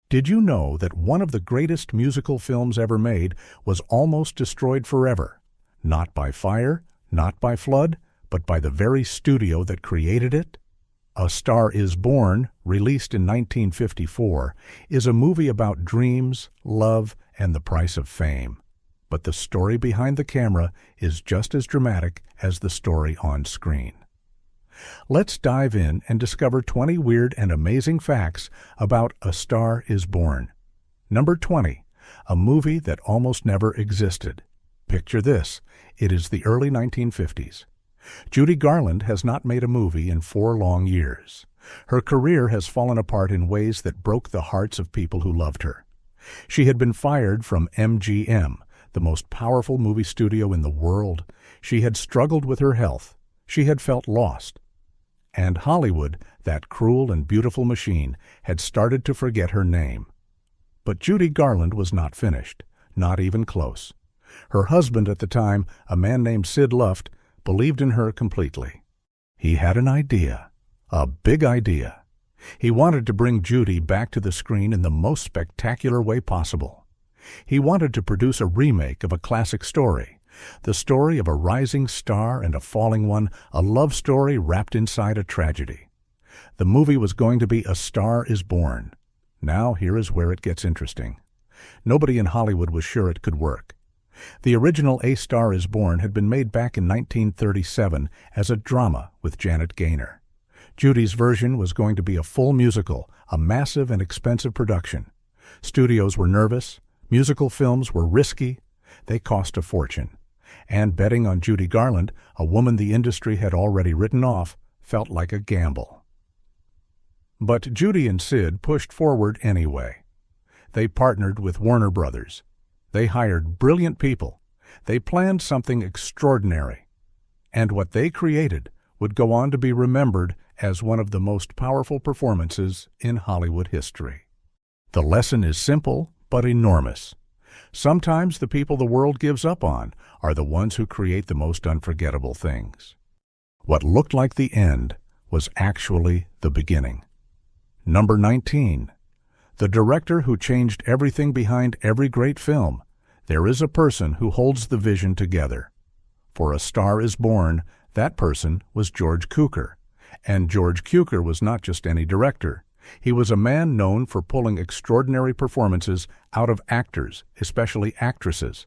Did you know that one of the greatest musical films ever made was almost destroyed forever? Not by fire, not by flood, but by the very studio that created it? A Star is Born, released in 1954, is a movie about dreams, love, and the price of fame. But the story behind the camera is just as dramatic as the story on screen. Let's dive in and discover 20 weird and amazing facts about A Star is Born. Number 20. A movie that almost never existed. Picture this. It is the early 1950s. Judy Garland has not made a movie in 4 long years. Her career has fallen apart in ways that broke the hearts of people who loved her. She had been fired from MGM, the most powerful movie studio in the world. She had struggled with her health. She had felt lost. And Hollywood, that cruel and beautiful machine, had started to forget her name. But Judy Garland was not finished, not even close. Her husband at the time, a man named Sid Luft, believed in her completely. He had an idea, a big idea. He wanted to bring Judy back to the screen in the most spectacular way possible. He wanted to produce a remake of a classic story, the story of a rising star and a falling one, a love story wrapped inside a tragedy. The movie was going to be A Star is Born. Now here is where it gets interesting. Nobody in Hollywood was sure it could work. The original A Star is Born had been made back in 1937 as a drama with Janet Gaynor. Judy's version was going to be a full musical, a massive and expensive production. Studios were nervous. Musical films were risky. They cost a fortune. And betting on Judy Garland, a woman the industry had already written off, felt like a gamble. But Judy and Sid pushed forward anyway. They partnered with Warner Brothers. They hired brilliant people. They planned something extraordinary. And what they created would go on to be remembered as one of the most powerful performances in Hollywood history. The lesson is simple but enormous. Sometimes the people the world gives up on are the ones who create the most unforgettable things. What looked like the end was actually the beginning. Number 19. The director who changed everything behind every great film. There is a person who holds the vision together. For A Star is Born, that person was George Cukor. And George Cukor was not just any director. He was a man known for pulling extraordinary performances out of actors, especially actresses.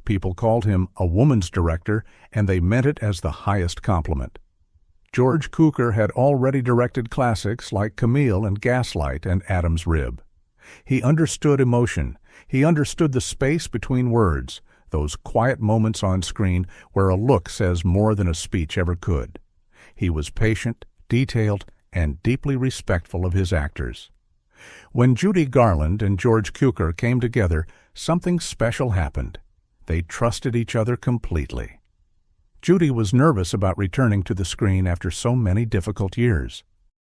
People called him a woman's director, and they meant it as the highest compliment. George Cukor had already directed classics like Camille and Gaslight and Adam's Rib. He understood emotion. He understood the space between words, those quiet moments on screen where a look says more than a speech ever could. He was patient, detailed, and deeply respectful of his actors. When Judy Garland and George Cukor came together, something special happened. They trusted each other completely. Judy was nervous about returning to the screen after so many difficult years.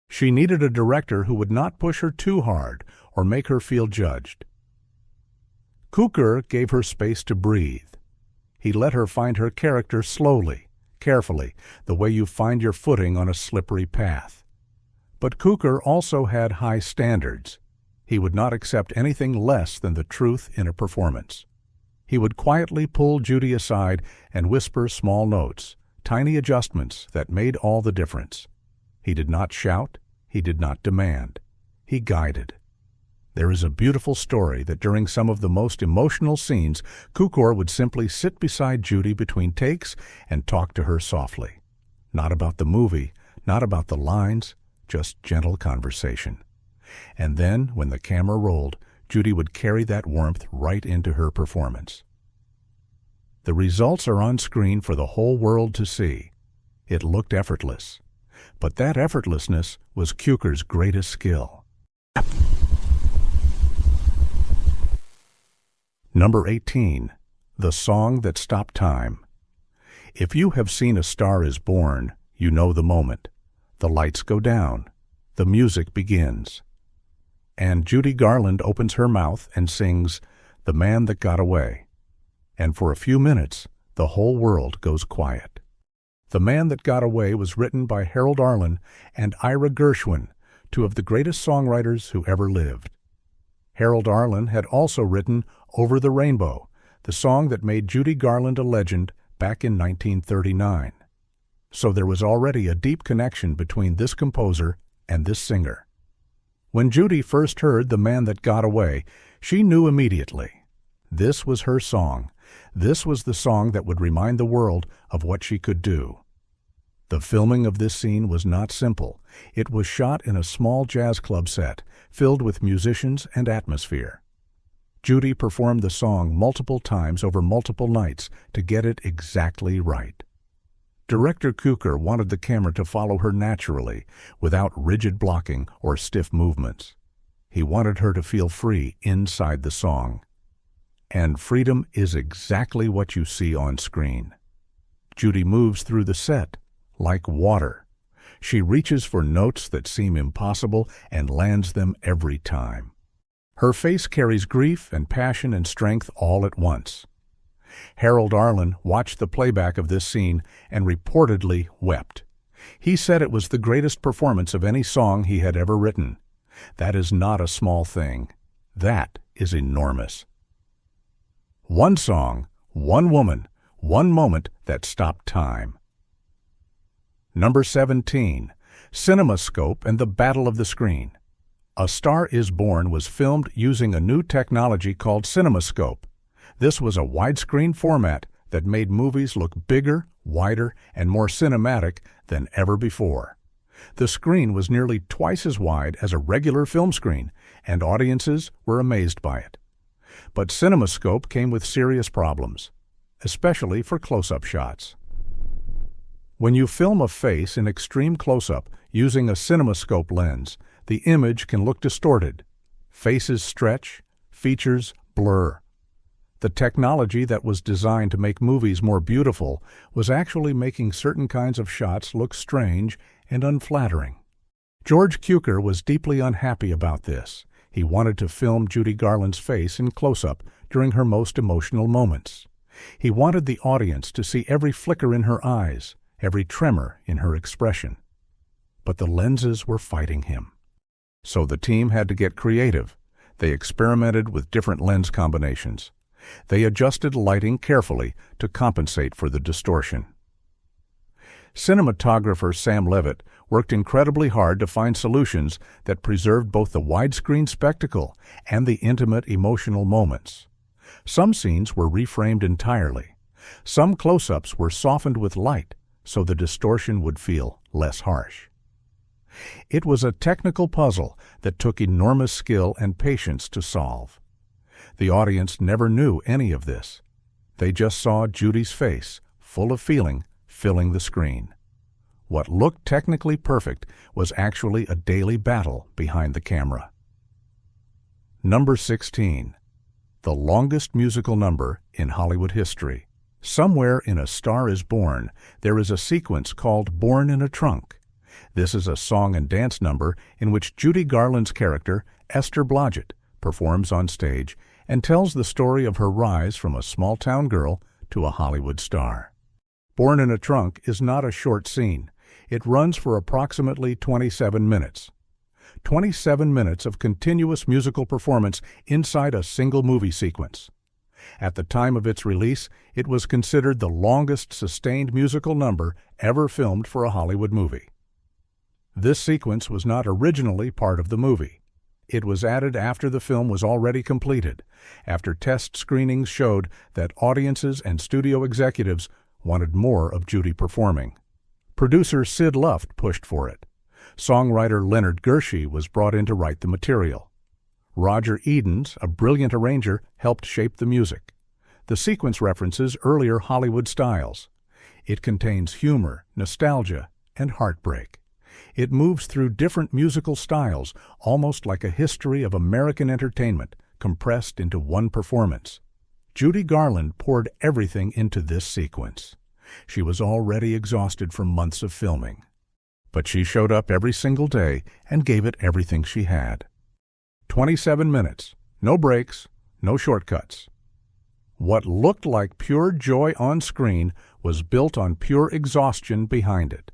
She needed a director who would not push her too hard or make her feel judged. Cukor gave her space to breathe. He let her find her character slowly, carefully, the way you find your footing on a slippery path. But Cukor also had high standards. He would not accept anything less than the truth in a performance. He would quietly pull Judy aside and whisper small notes, tiny adjustments that made all the difference. He did not shout. He did not demand. He guided. There is a beautiful story that during some of the most emotional scenes, Cukor would simply sit beside Judy between takes and talk to her softly. Not about the movie, not about the lines, just gentle conversation. And then, when the camera rolled, Judy would carry that warmth right into her performance. The results are on screen for the whole world to see. It looked effortless. But that effortlessness was Cukor's greatest skill. Number 18. The Song That Stopped Time. If you have seen A Star is Born, you know the moment. The lights go down. The music begins. And Judy Garland opens her mouth and sings The Man That Got Away. And for a few minutes, the whole world goes quiet. The Man That Got Away was written by Harold Arlen and Ira Gershwin, two of the greatest songwriters who ever lived. Harold Arlen had also written Over the Rainbow, the song that made Judy Garland a legend back in 1939. So there was already a deep connection between this composer and this singer. When Judy first heard The Man That Got Away, she knew immediately. This was her song. This was the song that would remind the world of what she could do. The filming of this scene was not simple. It was shot in a small jazz club set, filled with musicians and atmosphere. Judy performed the song multiple times over multiple nights to get it exactly right. Director Cukor wanted the camera to follow her naturally, without rigid blocking or stiff movements. He wanted her to feel free inside the song. And freedom is exactly what you see on screen. Judy moves through the set like water. She reaches for notes that seem impossible and lands them every time. Her face carries grief and passion and strength all at once. Harold Arlen watched the playback of this scene and reportedly wept. He said it was the greatest performance of any song he had ever written. That is not a small thing. That is enormous. One song, one woman, one moment that stopped time. Number 17, CinemaScope and the Battle of the Screen. A Star Is Born was filmed using a new technology called CinemaScope. This was a widescreen format that made movies look bigger, wider, and more cinematic than ever before. The screen was nearly twice as wide as a regular film screen, and audiences were amazed by it. But CinemaScope came with serious problems, especially for close-up shots. When you film a face in extreme close-up using a CinemaScope lens, the image can look distorted. Faces stretch, features blur. The technology that was designed to make movies more beautiful was actually making certain kinds of shots look strange and unflattering. George Cukor was deeply unhappy about this. He wanted to film Judy Garland's face in close-up during her most emotional moments. He wanted the audience to see every flicker in her eyes, every tremor in her expression. But the lenses were fighting him. So the team had to get creative. They experimented with different lens combinations. They adjusted lighting carefully to compensate for the distortion. Cinematographer Sam Levitt worked incredibly hard to find solutions that preserved both the widescreen spectacle and the intimate emotional moments. Some scenes were reframed entirely. Some close-ups were softened with light so the distortion would feel less harsh. It was a technical puzzle that took enormous skill and patience to solve. The audience never knew any of this. They just saw Judy's face, full of feeling, filling the screen. What looked technically perfect was actually a daily battle behind the camera. Number 16. The longest musical number in Hollywood history. Somewhere in A Star Is Born, there is a sequence called Born in a Trunk. This is a song and dance number in which Judy Garland's character, Esther Blodgett, performs on stage and tells the story of her rise from a small-town girl to a Hollywood star. Born in a Trunk is not a short scene. It runs for approximately 27 minutes. 27 minutes of continuous musical performance inside a single movie sequence. At the time of its release, it was considered the longest sustained musical number ever filmed for a Hollywood movie. This sequence was not originally part of the movie. It was added after the film was already completed, after test screenings showed that audiences and studio executives wanted more of Judy performing. Producer Sid Luft pushed for it. Songwriter Leonard Gershey was brought in to write the material. Roger Edens, a brilliant arranger, helped shape the music. The sequence references earlier Hollywood styles. It contains humor, nostalgia, and heartbreak. It moves through different musical styles, almost like a history of American entertainment, compressed into one performance. Judy Garland poured everything into this sequence. She was already exhausted from months of filming. But she showed up every single day and gave it everything she had. 27 minutes, no breaks, no shortcuts. What looked like pure joy on screen was built on pure exhaustion behind it.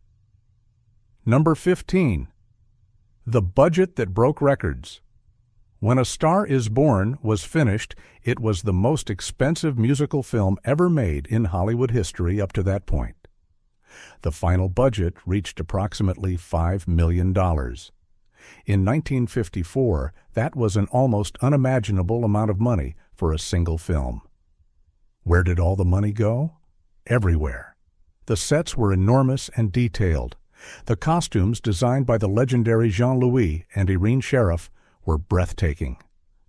Number 15. The Budget That Broke Records. When A Star Is Born was finished, it was the most expensive musical film ever made in Hollywood history up to that point. The final budget reached approximately $5 million. In 1954, that was an almost unimaginable amount of money for a single film. Where did all the money go? Everywhere. The sets were enormous and detailed. The costumes, designed by the legendary Jean-Louis and Irene Sheriff, were breathtaking.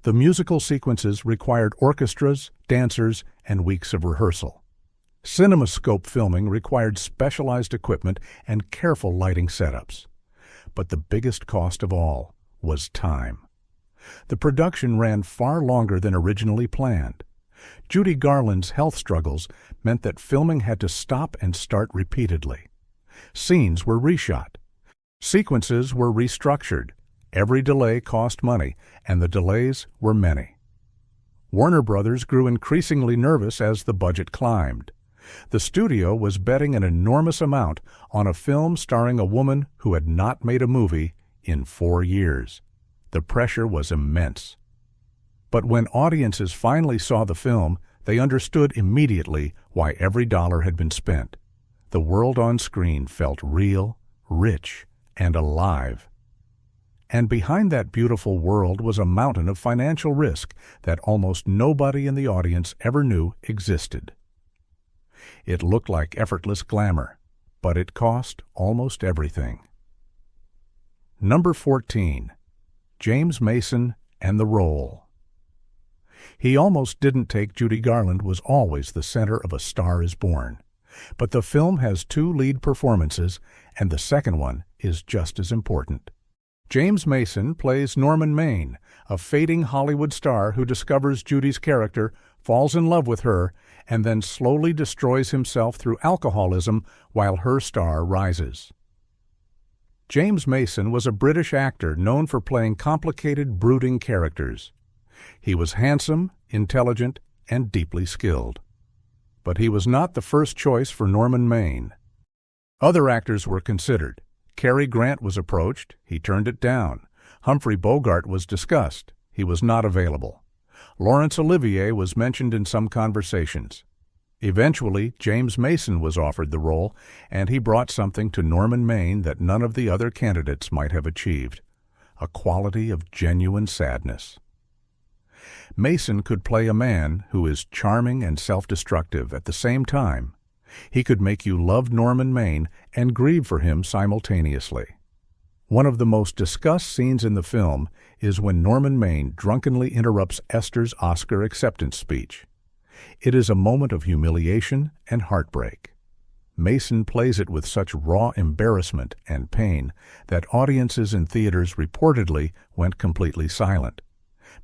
The musical sequences required orchestras, dancers, and weeks of rehearsal. CinemaScope filming required specialized equipment and careful lighting setups. But the biggest cost of all was time. The production ran far longer than originally planned. Judy Garland's health struggles meant that filming had to stop and start repeatedly. Scenes were reshot. Sequences were restructured. Every delay cost money, and the delays were many. Warner Brothers grew increasingly nervous as the budget climbed. The studio was betting an enormous amount on a film starring a woman who had not made a movie in 4 years. The pressure was immense. But when audiences finally saw the film, they understood immediately why every dollar had been spent. The world on screen felt real, rich, and alive. And behind that beautiful world was a mountain of financial risk that almost nobody in the audience ever knew existed. It looked like effortless glamour, but it cost almost everything. Number 14. James Mason and the Role. He Almost Didn't Take Judy Garland was always the center of A Star Is Born. But the film has 2 lead performances, and the second one is just as important. James Mason plays Norman Maine, a fading Hollywood star who discovers Judy's character, falls in love with her, and then slowly destroys himself through alcoholism while her star rises. James Mason was a British actor known for playing complicated, brooding characters. He was handsome, intelligent, and deeply skilled. But he was not the first choice for Norman Maine. Other actors were considered. Cary Grant was approached. He turned it down. Humphrey Bogart was discussed. He was not available. Laurence Olivier was mentioned in some conversations. Eventually, James Mason was offered the role, and he brought something to Norman Maine that none of the other candidates might have achieved: a quality of genuine sadness. Mason could play a man who is charming and self-destructive at the same time. He could make you love Norman Maine and grieve for him simultaneously. One of the most discussed scenes in the film is when Norman Maine drunkenly interrupts Esther's Oscar acceptance speech. It is a moment of humiliation and heartbreak. Mason plays it with such raw embarrassment and pain that audiences in theaters reportedly went completely silent.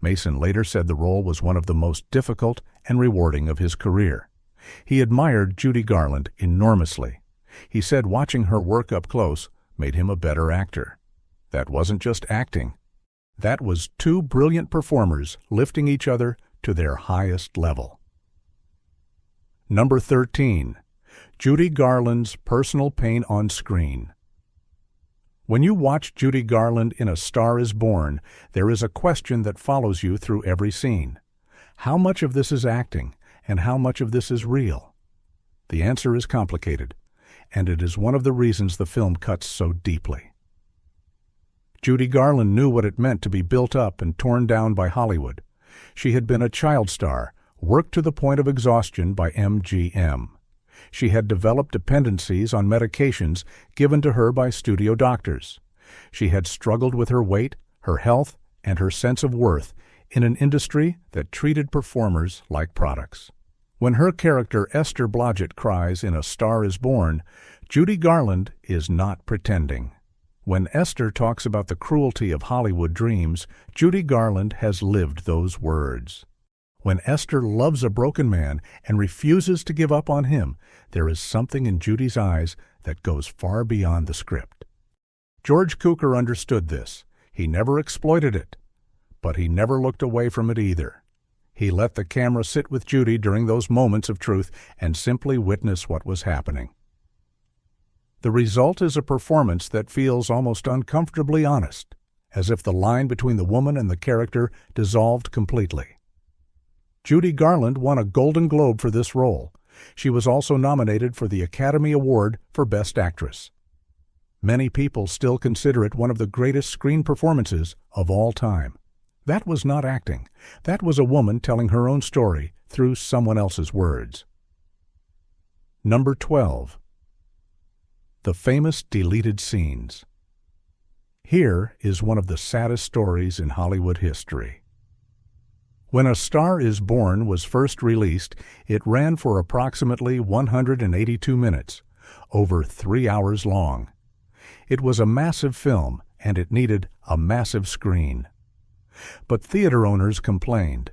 Mason later said the role was one of the most difficult and rewarding of his career. He admired Judy Garland enormously. He said watching her work up close made him a better actor. That wasn't just acting. That was 2 brilliant performers lifting each other to their highest level. Number 13. Judy Garland's personal pain on screen. When you watch Judy Garland in A Star Is Born, there is a question that follows you through every scene. How much of this is acting, and how much of this is real? The answer is complicated, and it is one of the reasons the film cuts so deeply. Judy Garland knew what it meant to be built up and torn down by Hollywood. She had been a child star, worked to the point of exhaustion by MGM. She had developed dependencies on medications given to her by studio doctors. She had struggled with her weight, her health, and her sense of worth in an industry that treated performers like products. When her character Esther Blodgett cries in A Star Is Born, Judy Garland is not pretending. When Esther talks about the cruelty of Hollywood dreams, Judy Garland has lived those words. When Esther loves a broken man and refuses to give up on him, there is something in Judy's eyes that goes far beyond the script. George Cukor understood this. He never exploited it, but he never looked away from it either. He let the camera sit with Judy during those moments of truth and simply witness what was happening. The result is a performance that feels almost uncomfortably honest, as if the line between the woman and the character dissolved completely. Judy Garland won a Golden Globe for this role. She was also nominated for the Academy Award for Best Actress. Many people still consider it one of the greatest screen performances of all time. That was not acting. That was a woman telling her own story through someone else's words. Number 12. The famous deleted scenes. Here is one of the saddest stories in Hollywood history. When A Star is Born was first released, it ran for approximately 182 minutes, over 3 hours long. It was a massive film, and it needed a massive screen. But theater owners complained.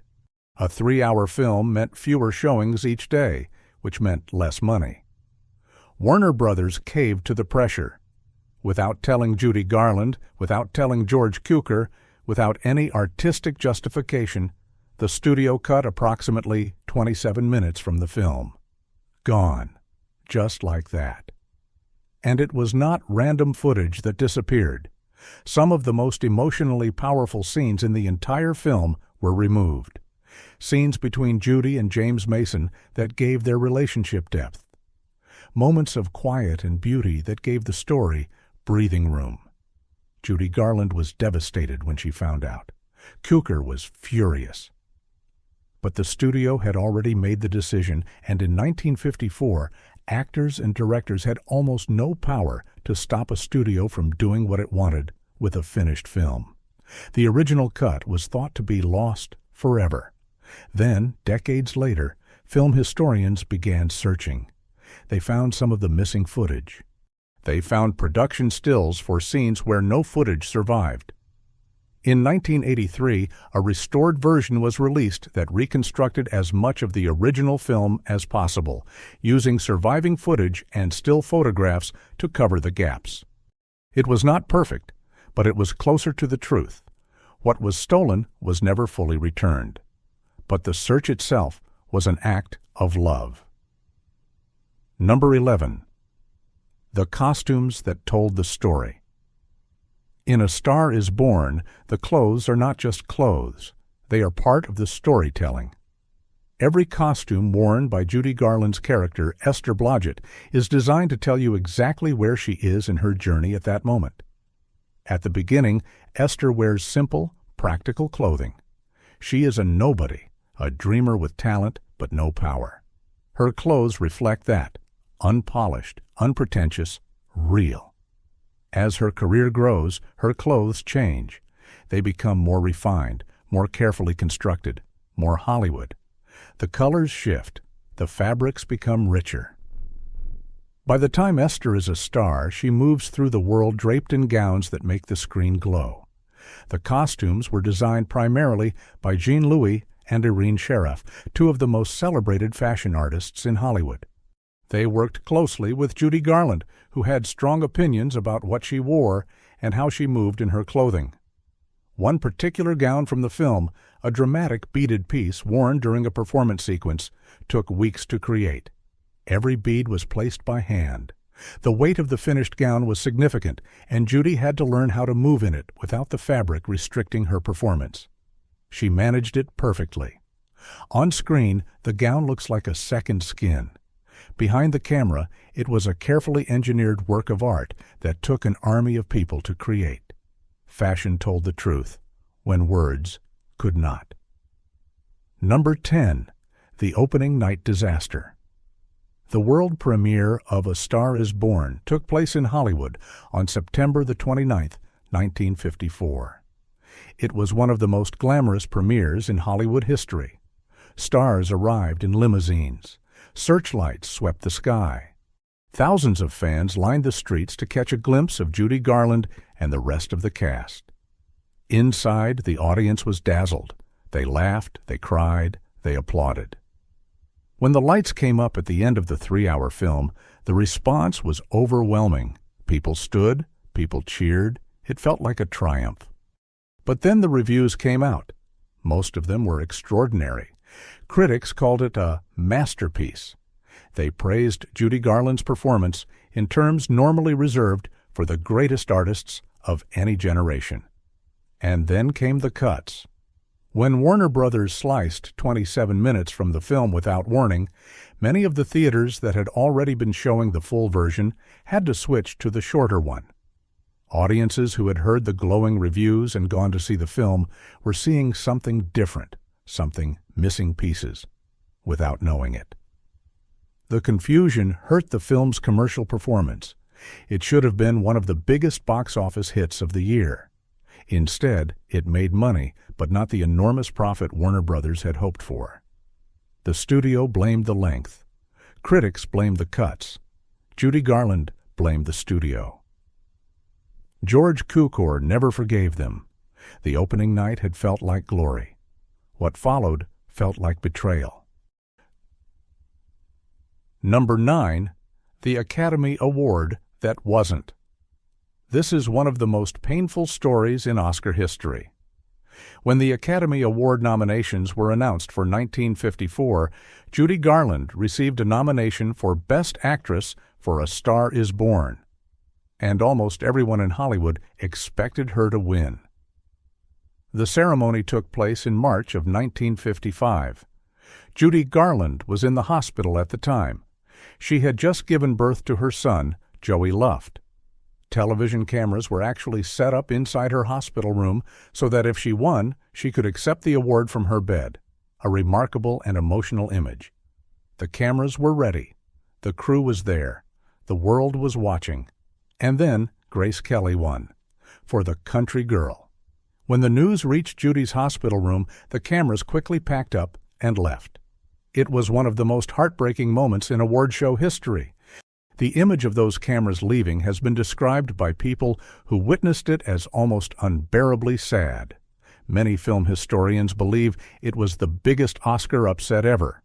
A 3-hour film meant fewer showings each day, which meant less money. Warner Brothers caved to the pressure. Without telling Judy Garland, without telling George Cukor, without any artistic justification, the studio cut approximately 27 minutes from the film. Gone. Just like that. And it was not random footage that disappeared. Some of the most emotionally powerful scenes in the entire film were removed. Scenes between Judy and James Mason that gave their relationship depth. Moments of quiet and beauty that gave the story breathing room. Judy Garland was devastated when she found out. Cukor was furious. But the studio had already made the decision, and in 1954, actors and directors had almost no power to stop a studio from doing what it wanted with a finished film. The original cut was thought to be lost forever. Then, decades later, film historians began searching. They found some of the missing footage. They found production stills for scenes where no footage survived. In 1983, a restored version was released that reconstructed as much of the original film as possible, using surviving footage and still photographs to cover the gaps. It was not perfect, but it was closer to the truth. What was stolen was never fully returned. But the search itself was an act of love. Number 11. The costumes that told the story. In A Star is Born, the clothes are not just clothes. They are part of the storytelling. Every costume worn by Judy Garland's character, Esther Blodgett, is designed to tell you exactly where she is in her journey at that moment. At the beginning, Esther wears simple, practical clothing. She is a nobody, a dreamer with talent but no power. Her clothes reflect that, unpolished, unpretentious, real. As her career grows, her clothes change. They become more refined, more carefully constructed, more Hollywood. The colors shift. The fabrics become richer. By the time Esther is a star, she moves through the world draped in gowns that make the screen glow. The costumes were designed primarily by Jean Louis and Irene Sharaff, two of the most celebrated fashion artists in Hollywood. They worked closely with Judy Garland, who had strong opinions about what she wore and how she moved in her clothing. One particular gown from the film, a dramatic beaded piece worn during a performance sequence, took weeks to create. Every bead was placed by hand. The weight of the finished gown was significant, and Judy had to learn how to move in it without the fabric restricting her performance. She managed it perfectly. On screen, the gown looks like a second skin. Behind the camera, it was a carefully engineered work of art that took an army of people to create. Fashion told the truth, when words could not. Number 10. The Opening Night Disaster. The world premiere of A Star is Born took place in Hollywood on September the 29th, 1954. It was one of the most glamorous premieres in Hollywood history. Stars arrived in limousines. Searchlights swept the sky. Thousands of fans lined the streets to catch a glimpse of Judy Garland and the rest of the cast. Inside, the audience was dazzled. They laughed, they cried, they applauded. When the lights came up at the end of the 3-hour film, the response was overwhelming. People stood, people cheered. It felt like a triumph. But then the reviews came out. Most of them were extraordinary. Critics called it a masterpiece. They praised Judy Garland's performance in terms normally reserved for the greatest artists of any generation. And then came the cuts. When Warner Brothers sliced 27 minutes from the film without warning, many of the theaters that had already been showing the full version had to switch to the shorter one. Audiences who had heard the glowing reviews and gone to see the film were seeing something different, something missing pieces, without knowing it. The confusion hurt the film's commercial performance. It should have been one of the biggest box office hits of the year. Instead, it made money, but not the enormous profit Warner Brothers had hoped for. The studio blamed the length. Critics blamed the cuts. Judy Garland blamed the studio. George Cukor never forgave them. The opening night had felt like glory. What followed felt like betrayal. Number 9. The Academy Award that wasn't. This is one of the most painful stories in Oscar history. When the Academy Award nominations were announced for 1954, Judy Garland received a nomination for Best Actress for A Star is Born, and almost everyone in Hollywood expected her to win. The ceremony took place in March of 1955. Judy Garland was in the hospital at the time. She had just given birth to her son, Joey Luft. Television cameras were actually set up inside her hospital room so that if she won, she could accept the award from her bed. A remarkable and emotional image. The cameras were ready. The crew was there. The world was watching. And then Grace Kelly won, for The Country Girl. When the news reached Judy's hospital room, the cameras quickly packed up and left. It was one of the most heartbreaking moments in award show history. The image of those cameras leaving has been described by people who witnessed it as almost unbearably sad. Many film historians believe it was the biggest Oscar upset ever.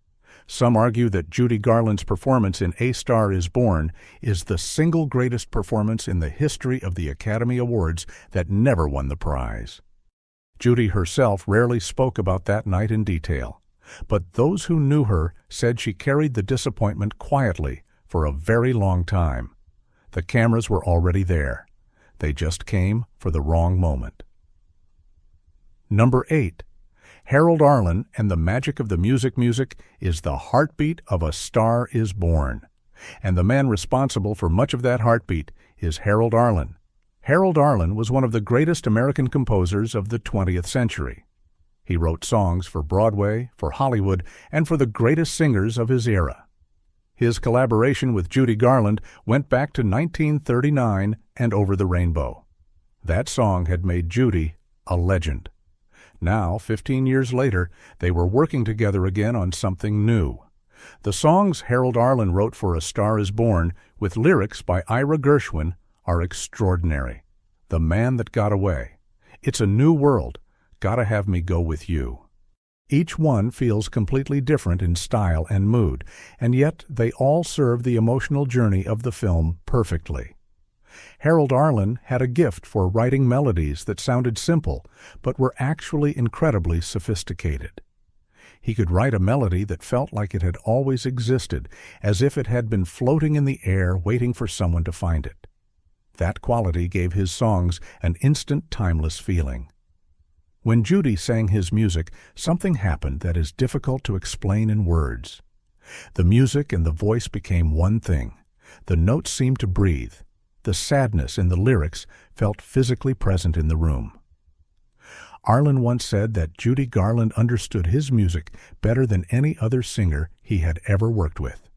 Some argue that Judy Garland's performance in A Star is Born is the single greatest performance in the history of the Academy Awards that never won the prize. Judy herself rarely spoke about that night in detail, but those who knew her said she carried the disappointment quietly for a very long time. The cameras were already there. They just came for the wrong moment. Number 8. Harold Arlen and the Magic of the Music is the heartbeat of A Star is Born. And the man responsible for much of that heartbeat is Harold Arlen. Harold Arlen was one of the greatest American composers of the 20th century. He wrote songs for Broadway, for Hollywood, and for the greatest singers of his era. His collaboration with Judy Garland went back to 1939 and Over the Rainbow. That song had made Judy a legend. Now, 15 years later, they were working together again on something new. The songs Harold Arlen wrote for A Star is Born, with lyrics by Ira Gershwin, are extraordinary. The Man That Got Away, It's a New World, Gotta Have Me Go With You. Each one feels completely different in style and mood, and yet they all serve the emotional journey of the film perfectly. Harold Arlen had a gift for writing melodies that sounded simple, but were actually incredibly sophisticated. He could write a melody that felt like it had always existed, as if it had been floating in the air waiting for someone to find it. That quality gave his songs an instant, timeless feeling. When Judy sang his music, something happened that is difficult to explain in words. The music and the voice became one thing. The notes seemed to breathe. The sadness in the lyrics felt physically present in the room. Arlen once said that Judy Garland understood his music better than any other singer he had ever worked with.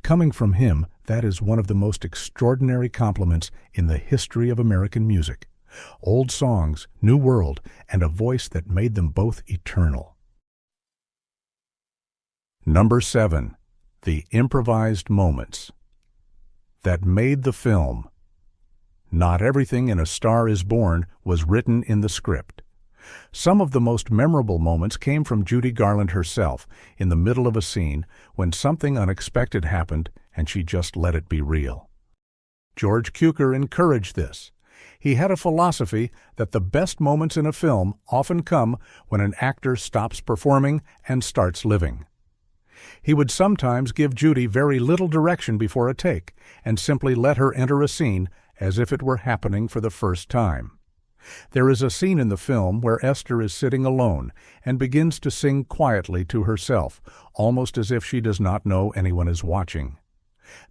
Coming from him, that is one of the most extraordinary compliments in the history of American music. Old songs, new world, and a voice that made them both eternal. Number 7. The improvised moments that made the film. Not everything in A Star is Born was written in the script. Some of the most memorable moments came from Judy Garland herself in the middle of a scene when something unexpected happened and she just let it be real. George Cukor encouraged this. He had a philosophy that the best moments in a film often come when an actor stops performing and starts living. He would sometimes give Judy very little direction before a take and simply let her enter a scene as if it were happening for the first time. There is a scene in the film where Esther is sitting alone and begins to sing quietly to herself, almost as if she does not know anyone is watching.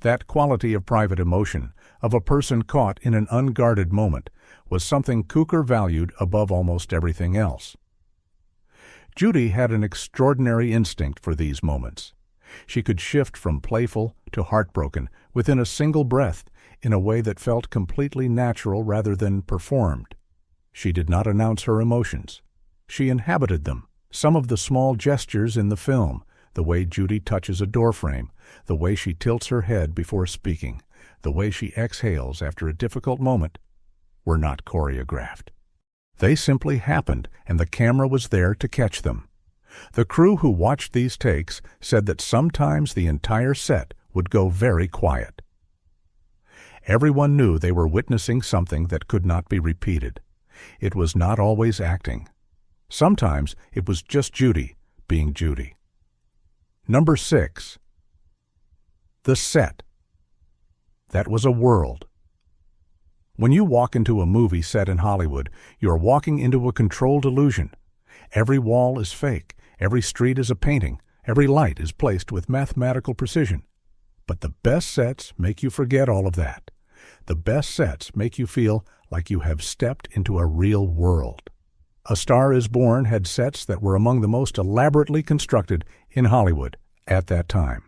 That quality of private emotion, of a person caught in an unguarded moment, was something Cukor valued above almost everything else. Judy had an extraordinary instinct for these moments. She could shift from playful to heartbroken within a single breath in a way that felt completely natural rather than performed. She did not announce her emotions. She inhabited them. Some of the small gestures in the film, the way Judy touches a doorframe, the way she tilts her head before speaking, the way she exhales after a difficult moment, were not choreographed. They simply happened, and the camera was there to catch them. The crew who watched these takes said that sometimes the entire set would go very quiet. Everyone knew they were witnessing something that could not be repeated. It was not always acting. Sometimes it was just Judy being Judy. Number 6. The set. That was a world. When you walk into a movie set in Hollywood, you are walking into a controlled illusion. Every wall is fake, every street is a painting, every light is placed with mathematical precision. But the best sets make you forget all of that. The best sets make you feel like you have stepped into a real world. A Star is Born had sets that were among the most elaborately constructed in Hollywood at that time.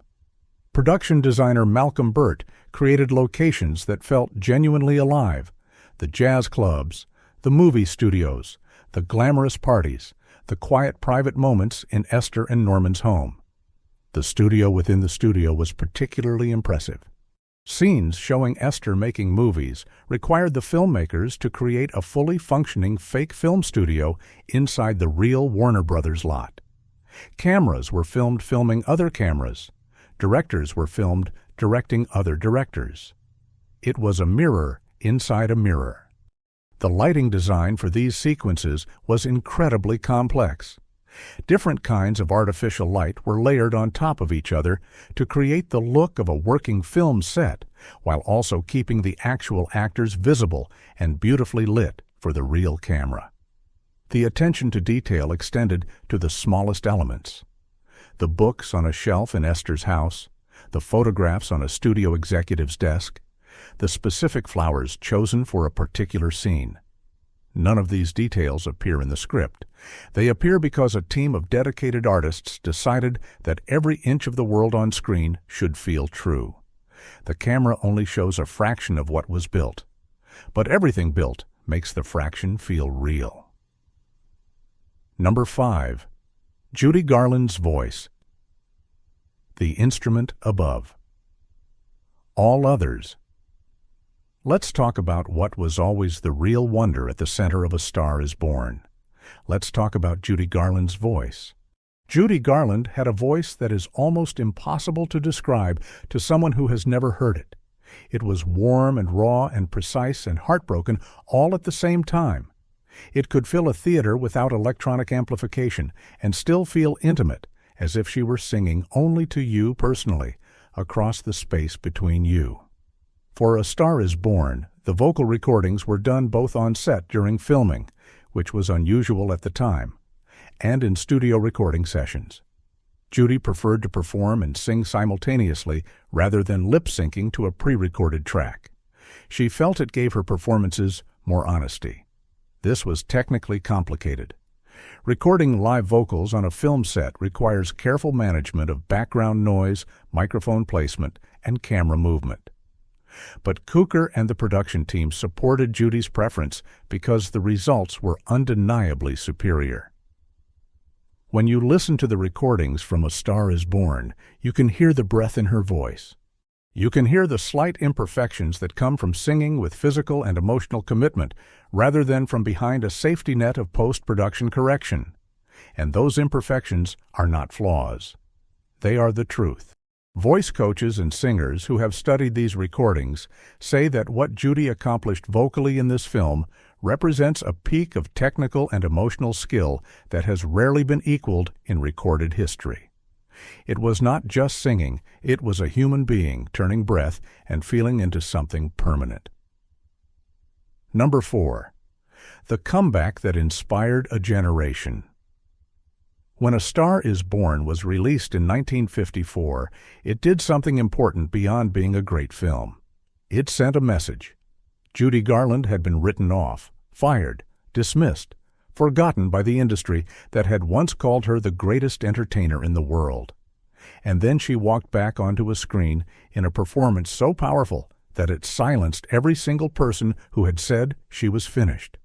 Production designer Malcolm Burt created locations that felt genuinely alive: the jazz clubs, the movie studios, the glamorous parties, the quiet private moments in Esther and Norman's home. The studio within the studio was particularly impressive. Scenes showing Esther making movies required the filmmakers to create a fully functioning fake film studio inside the real Warner Brothers lot. Cameras were filmed filming other cameras. Directors were filmed directing other directors. It was a mirror inside a mirror. The lighting design for these sequences was incredibly complex. Different kinds of artificial light were layered on top of each other to create the look of a working film set, while also keeping the actual actors visible and beautifully lit for the real camera. The attention to detail extended to the smallest elements. The books on a shelf in Esther's house, the photographs on a studio executive's desk, the specific flowers chosen for a particular scene. None of these details appear in the script. They appear because a team of dedicated artists decided that every inch of the world on screen should feel true. The camera only shows a fraction of what was built, but everything built makes the fraction feel real. Number 5. Judy Garland's voice. The instrument above. All others. Let's talk about what was always the real wonder at the center of A Star is Born. Let's talk about Judy Garland's voice. Judy Garland had a voice that is almost impossible to describe to someone who has never heard it. It was warm and raw and precise and heartbroken all at the same time. It could fill a theater without electronic amplification and still feel intimate, as if she were singing only to you personally, across the space between you. For A Star is Born, the vocal recordings were done both on set during filming, which was unusual at the time, and in studio recording sessions. Judy preferred to perform and sing simultaneously rather than lip-syncing to a pre-recorded track. She felt it gave her performances more honesty. This was technically complicated. Recording live vocals on a film set requires careful management of background noise, microphone placement, and camera movement. But Cukor and the production team supported Judy's preference because the results were undeniably superior. When you listen to the recordings from A Star is Born, you can hear the breath in her voice. You can hear the slight imperfections that come from singing with physical and emotional commitment rather than from behind a safety net of post-production correction. And those imperfections are not flaws. They are the truth. Voice coaches and singers who have studied these recordings say that what Judy accomplished vocally in this film represents a peak of technical and emotional skill that has rarely been equaled in recorded history. It was not just singing, it was a human being turning breath and feeling into something permanent. Number 4. The comeback that inspired a generation. When A Star Is Born was released in 1954, it did something important beyond being a great film. It sent a message. Judy Garland had been written off, fired, dismissed, forgotten by the industry that had once called her the greatest entertainer in the world. And then she walked back onto a screen in a performance so powerful that it silenced every single person who had said she was finished.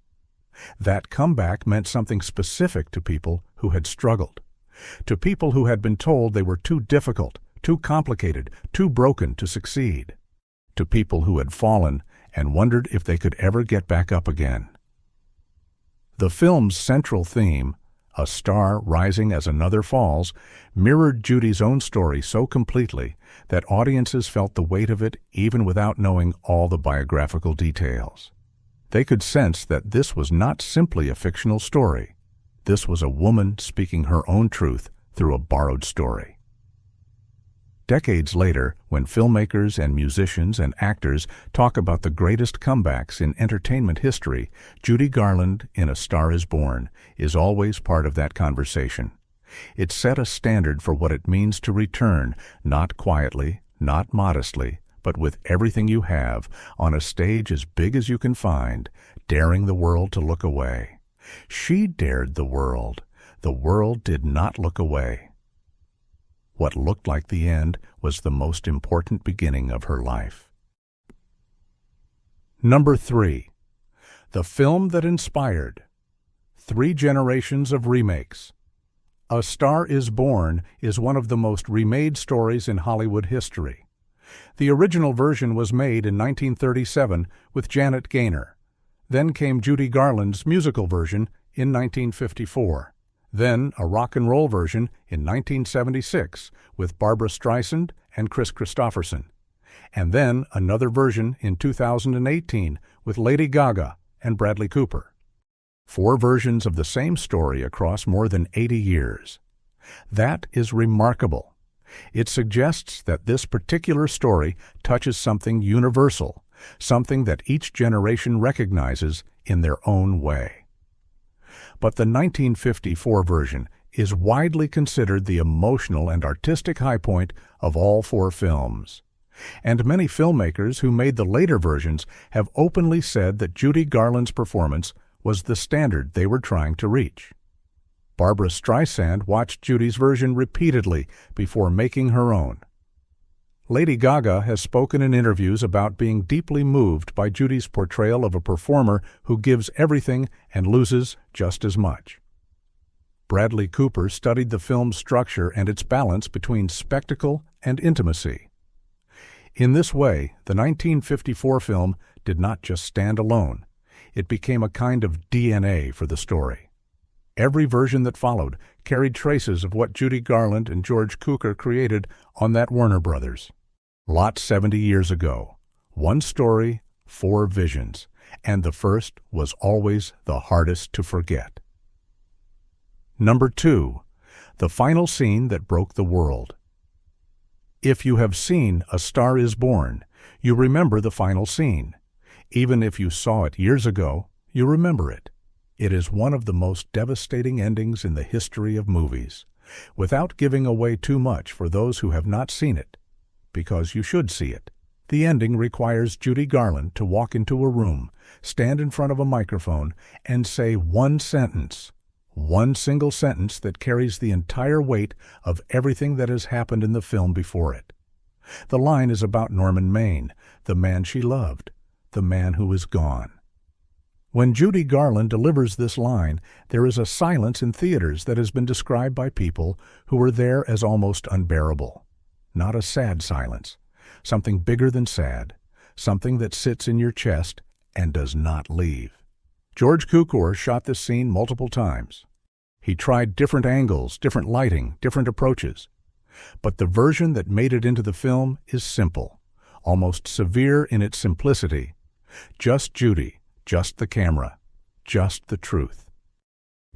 That comeback meant something specific to people who had struggled, to people who had been told they were too difficult, too complicated, too broken to succeed, to people who had fallen and wondered if they could ever get back up again. The film's central theme, a star rising as another falls, mirrored Judy's own story so completely that audiences felt the weight of it even without knowing all the biographical details. They could sense that this was not simply a fictional story. This was a woman speaking her own truth through a borrowed story. Decades later, when filmmakers and musicians and actors talk about the greatest comebacks in entertainment history, Judy Garland in A Star Is Born is always part of that conversation. It set a standard for what it means to return, not quietly, not modestly, but with everything you have, on a stage as big as you can find, daring the world to look away. She dared the world. The world did not look away. What looked like the end was the most important beginning of her life. Number 3. The film that inspired. 3 generations of remakes. A Star Is Born is one of the most remade stories in Hollywood history. The original version was made in 1937 with Janet Gaynor. Then came Judy Garland's musical version in 1954. Then a rock and roll version in 1976 with Barbra Streisand and Kris Kristofferson. And then another version in 2018 with Lady Gaga and Bradley Cooper. 4 versions of the same story across more than 80 years. That is remarkable. It suggests that this particular story touches something universal, something that each generation recognizes in their own way. But the 1954 version is widely considered the emotional and artistic high point of all 4 films. And many filmmakers who made the later versions have openly said that Judy Garland's performance was the standard they were trying to reach. Barbra Streisand watched Judy's version repeatedly before making her own. Lady Gaga has spoken in interviews about being deeply moved by Judy's portrayal of a performer who gives everything and loses just as much. Bradley Cooper studied the film's structure and its balance between spectacle and intimacy. In this way, the 1954 film did not just stand alone. It became a kind of DNA for the story. Every version that followed carried traces of what Judy Garland and George Cukor created on that Warner Brothers. Lot 70 years ago. 1 story, 4 visions, and the first was always the hardest to forget. Number 2. The final scene that broke the world. If you have seen A Star Is Born, you remember the final scene. Even if you saw it years ago, you remember it. It is one of the most devastating endings in the history of movies, without giving away too much for those who have not seen it, because you should see it. The ending requires Judy Garland to walk into a room, stand in front of a microphone, and say one sentence, one single sentence that carries the entire weight of everything that has happened in the film before it. The line is about Norman Maine, the man she loved, the man who is gone. When Judy Garland delivers this line, there is a silence in theaters that has been described by people who were there as almost unbearable. Not a sad silence, something bigger than sad, something that sits in your chest and does not leave. George Cukor shot this scene multiple times. He tried different angles, different lighting, different approaches. But the version that made it into the film is simple, almost severe in its simplicity. Just Judy. Just the camera, just the truth.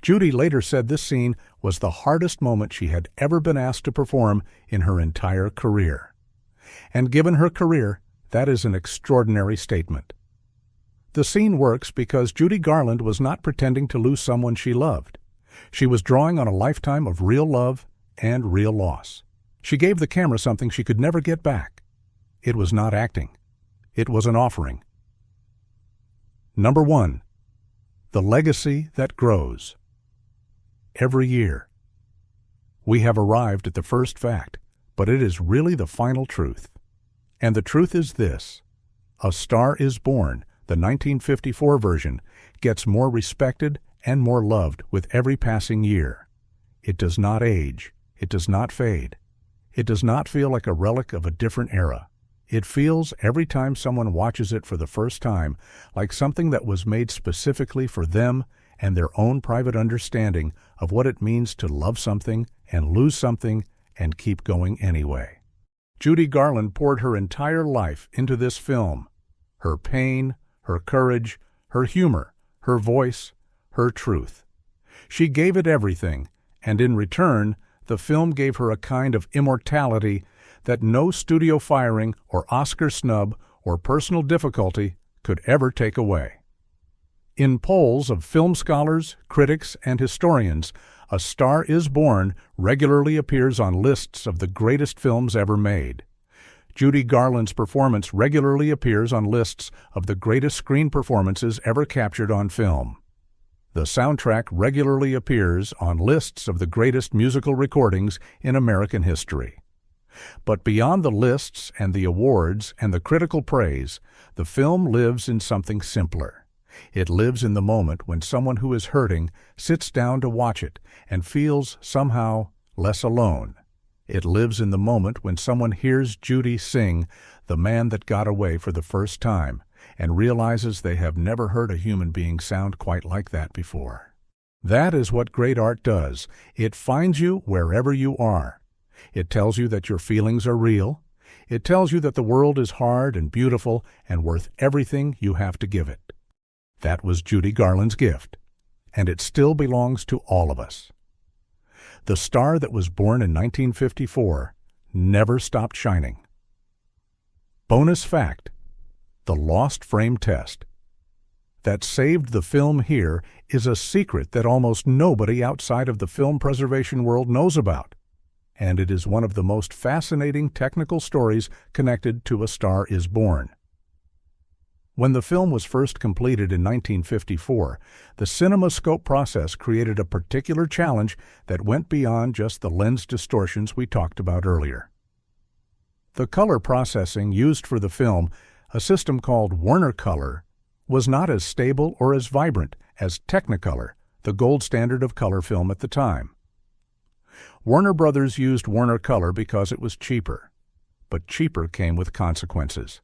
Judy later said this scene was the hardest moment she had ever been asked to perform in her entire career. And given her career, that is an extraordinary statement. The scene works because Judy Garland was not pretending to lose someone she loved. She was drawing on a lifetime of real love and real loss. She gave the camera something she could never get back. It was not acting. It was an offering. Number 1. The legacy that grows. Every year. We have arrived at the first fact, but it is really the final truth. And the truth is this: A Star is Born, the 1954 version, gets more respected and more loved with every passing year. It does not age. It does not fade. It does not feel like a relic of a different era. It feels, every time someone watches it for the first time, like something that was made specifically for them and their own private understanding of what it means to love something and lose something and keep going anyway. Judy Garland poured her entire life into this film. Her pain, her courage, her humor, her voice, her truth. She gave it everything, and in return, the film gave her a kind of immortality that no studio firing or Oscar snub or personal difficulty could ever take away. In polls of film scholars, critics, and historians, A Star is Born regularly appears on lists of the greatest films ever made. Judy Garland's performance regularly appears on lists of the greatest screen performances ever captured on film. The soundtrack regularly appears on lists of the greatest musical recordings in American history. But beyond the lists and the awards and the critical praise, the film lives in something simpler. It lives in the moment when someone who is hurting sits down to watch it and feels somehow less alone. It lives in the moment when someone hears Judy sing "The Man That Got Away" for the first time and realizes they have never heard a human being sound quite like that before. That is what great art does. It finds you wherever you are. It tells you that your feelings are real. It tells you that the world is hard and beautiful and worth everything you have to give it. That was Judy Garland's gift, and it still belongs to all of us. The star that was born in 1954 never stopped shining. Bonus fact: the lost frame test that saved the film here is a secret that almost nobody outside of the film preservation world knows about, and it is one of the most fascinating technical stories connected to A Star is Born. When the film was first completed in 1954, the CinemaScope process created a particular challenge that went beyond just the lens distortions we talked about earlier. The color processing used for the film, a system called Warner Color, was not as stable or as vibrant as Technicolor, the gold standard of color film at the time. Warner Brothers used Warner Color because it was cheaper, but cheaper came with consequences.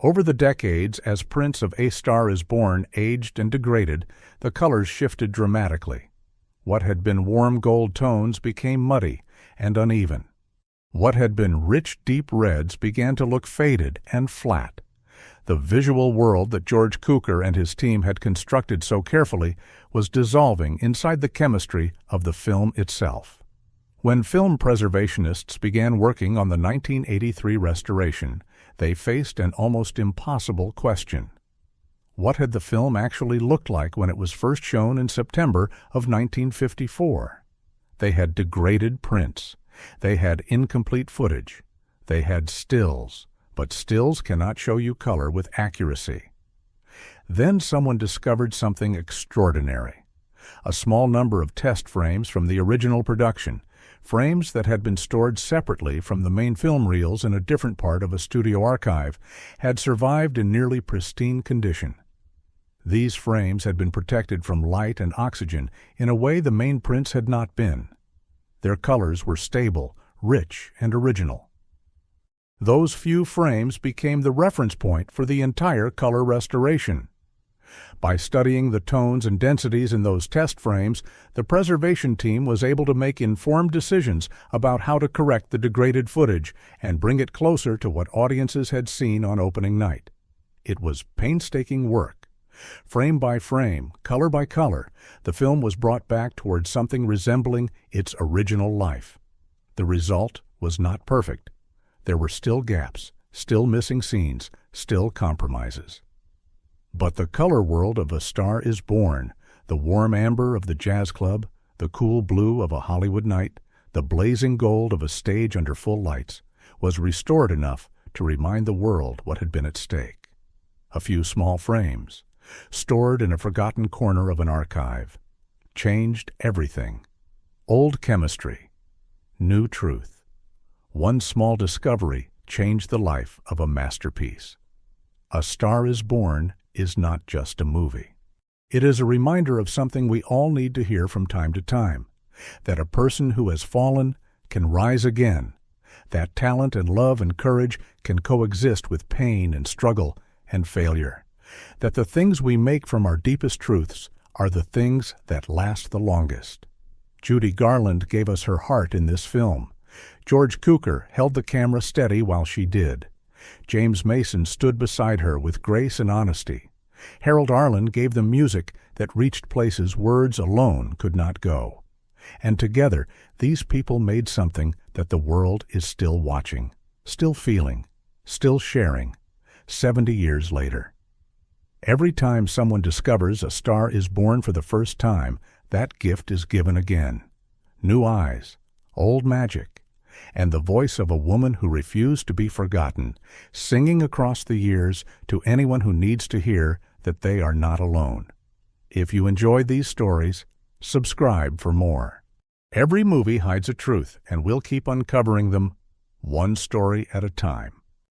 Over the decades, as prints of A Star is Born aged and degraded, the colors shifted dramatically. What had been warm gold tones became muddy and uneven. What had been rich, deep reds began to look faded and flat. The visual world that George Cukor and his team had constructed so carefully was dissolving inside the chemistry of the film itself. When film preservationists began working on the 1983 restoration, they faced an almost impossible question. What had the film actually looked like when it was first shown in September of 1954? They had degraded prints. They had incomplete footage. They had stills, but stills cannot show you color with accuracy. Then someone discovered something extraordinary. A small number of test frames from the original production, frames that had been stored separately from the main film reels in a different part of a studio archive, had survived in nearly pristine condition. These frames had been protected from light and oxygen in a way the main prints had not been. Their colors were stable, rich, and original. Those few frames became the reference point for the entire color restoration. By studying the tones and densities in those test frames, the preservation team was able to make informed decisions about how to correct the degraded footage and bring it closer to what audiences had seen on opening night. It was painstaking work. Frame by frame, color by color, the film was brought back towards something resembling its original life. The result was not perfect. There were still gaps, still missing scenes, still compromises. But the color world of A Star is Born, the warm amber of the jazz club, the cool blue of a Hollywood night, the blazing gold of a stage under full lights, was restored enough to remind the world what had been at stake. A few small frames, stored in a forgotten corner of an archive, changed everything. Old chemistry, new truth. One small discovery changed the life of a masterpiece. A Star is Born is not just a movie. It is a reminder of something we all need to hear from time to time, that a person who has fallen can rise again, that talent and love and courage can coexist with pain and struggle and failure, that the things we make from our deepest truths are the things that last the longest. Judy Garland gave us her heart in this film. George Cukor held the camera steady while she did. James Mason stood beside her with grace and honesty. Harold Arlen gave them music that reached places words alone could not go. And together, these people made something that the world is still watching, still feeling, still sharing, 70 years later. Every time someone discovers A Star is Born for the first time, that gift is given again. New eyes, old magic, and the voice of a woman who refused to be forgotten, singing across the years to anyone who needs to hear that they are not alone. If you enjoyed these stories, subscribe for more. Every movie hides a truth, and we'll keep uncovering them one story at a time.